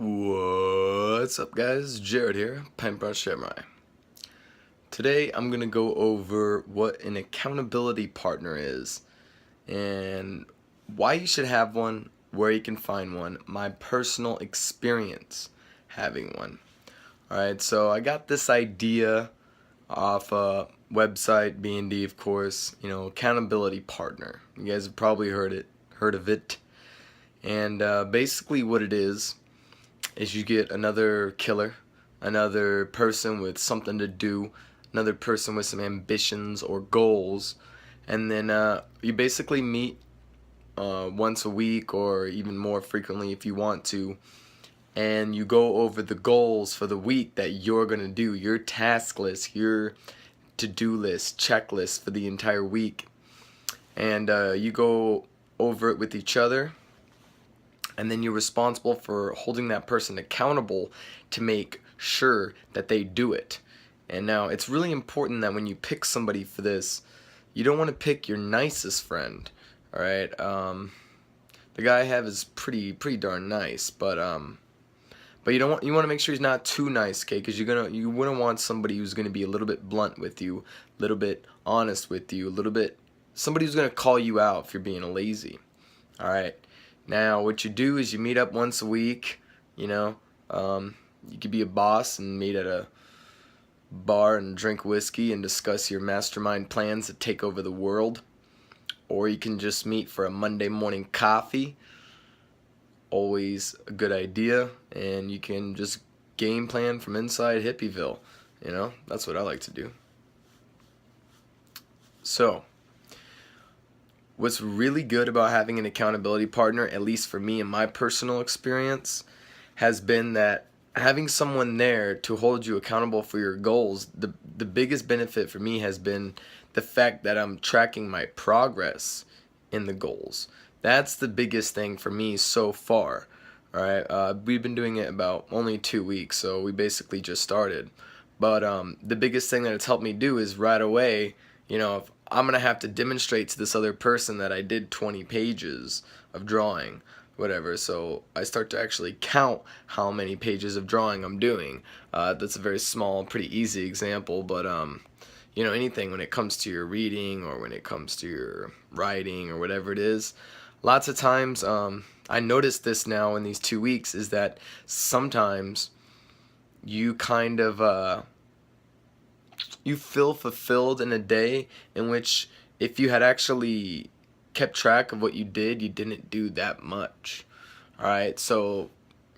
What's up, guys? Jared here, Paintbrush Samurai. Today I'm going to go over what an accountability partner is and why you should have one, where you can find one, my personal experience having one. Alright, so I got this idea off a website, B&D of course, accountability partner. You guys have probably heard of it. And basically what it is you get another killer, another person with something to do, another person with some ambitions or goals, and then you basically meet once a week or even more frequently if you want to, and you go over the goals for the week that you're going to do, your task list, your to-do list, checklist for the entire week, and you go over it with each other. And then you're responsible for holding that person accountable to make sure that they do it. And now it's really important that when you pick somebody for this, you don't want to pick your nicest friend. All right, the guy I have is pretty darn nice, but you want to make sure he's not too nice, okay? Because you wouldn't want somebody who's gonna be a little bit blunt with you, a little bit honest with you, somebody who's gonna call you out if you're being lazy. All right. Now, what you do is you meet up once a week. You could be a boss and meet at a bar and drink whiskey and discuss your mastermind plans to take over the world. Or you can just meet for a Monday morning coffee. Always a good idea. And you can just game plan from inside Hippieville. That's what I like to do. So, what's really good about having an accountability partner, at least for me in my personal experience, has been that having someone there to hold you accountable for your goals, the biggest benefit for me has been the fact that I'm tracking my progress in the goals. That's the biggest thing for me so far. Alright, we've been doing it about only 2 weeks, so we basically just started. But the biggest thing that it's helped me do is right away, if I'm going to have to demonstrate to this other person that I did 20 pages of drawing, whatever, so I start to actually count how many pages of drawing I'm doing. That's a very small, pretty easy example, but anything when it comes to your reading or when it comes to your writing or whatever it is, lots of times, I noticed this now in these 2 weeks, is that sometimes you kind of you feel fulfilled in a day in which if you had actually kept track of what you did, you didn't do that much. Alright, so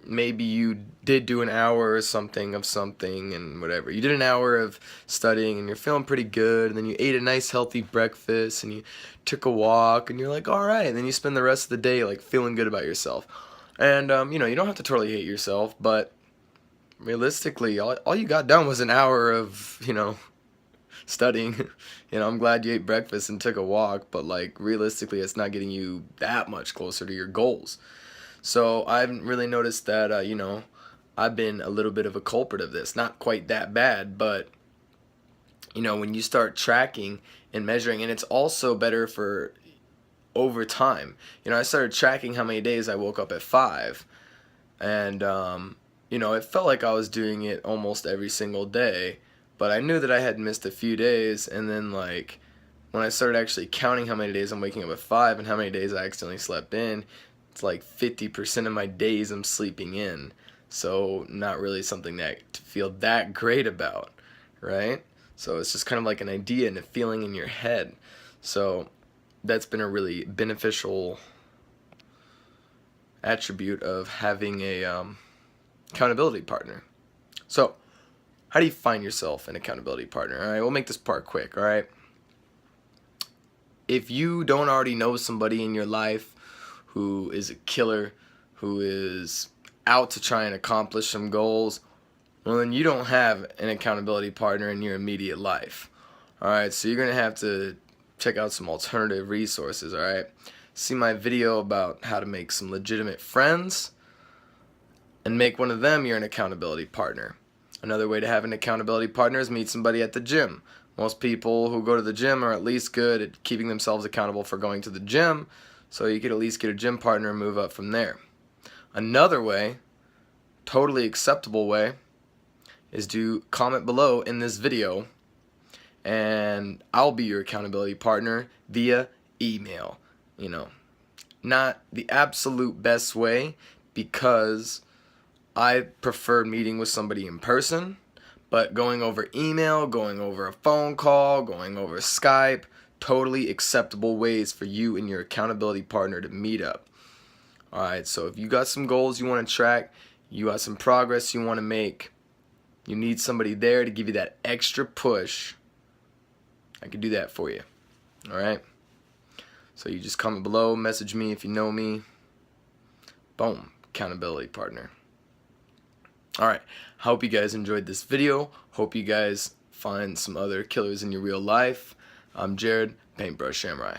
maybe you did do an hour or something of something and whatever. You did an hour of studying and you're feeling pretty good, and then you ate a nice healthy breakfast and you took a walk and you're like, alright, and then you spend the rest of the day like feeling good about yourself. And you don't have to totally hate yourself, but realistically, all you got done was an hour of, studying. I'm glad you ate breakfast and took a walk, but like realistically it's not getting you that much closer to your goals. So I haven't really noticed that I've been a little bit of a culprit of this. Not quite that bad, but when you start tracking and measuring, and it's also better for over time. I started tracking how many days I woke up at 5, and it felt like I was doing it almost every single day. But I knew that I had missed a few days, and then like when I started actually counting how many days I'm waking up at 5 and how many days I accidentally slept in, it's like 50% of my days I'm sleeping in. So not really something that to feel that great about, right? So it's just kind of like an idea and a feeling in your head. So that's been a really beneficial attribute of having a accountability partner. So how do you find yourself an accountability partner? Alright, we'll make this part quick, alright? If you don't already know somebody in your life who is a killer, who is out to try and accomplish some goals, well then you don't have an accountability partner in your immediate life. Alright, so you're going to have to check out some alternative resources, alright? See my video about how to make some legitimate friends and make one of them your accountability partner. Another way to have an accountability partner is meet somebody at the gym. Most people who go to the gym are at least good at keeping themselves accountable for going to the gym, so you could at least get a gym partner and move up from there. Another way totally acceptable way is to comment below in this video, and I'll be your accountability partner via email. You know, not the absolute best way, because I prefer meeting with somebody in person, but going over email, going over a phone call, going over Skype, totally acceptable ways for you and your accountability partner to meet up. Alright, so if you got some goals you want to track, you got some progress you want to make, you need somebody there to give you that extra push, I can do that for you. Alright? So you just comment below, message me if you know me. Boom, accountability partner. Alright, hope you guys enjoyed this video. Hope you guys find some other killers in your real life. I'm Jared, Paintbrush Samurai.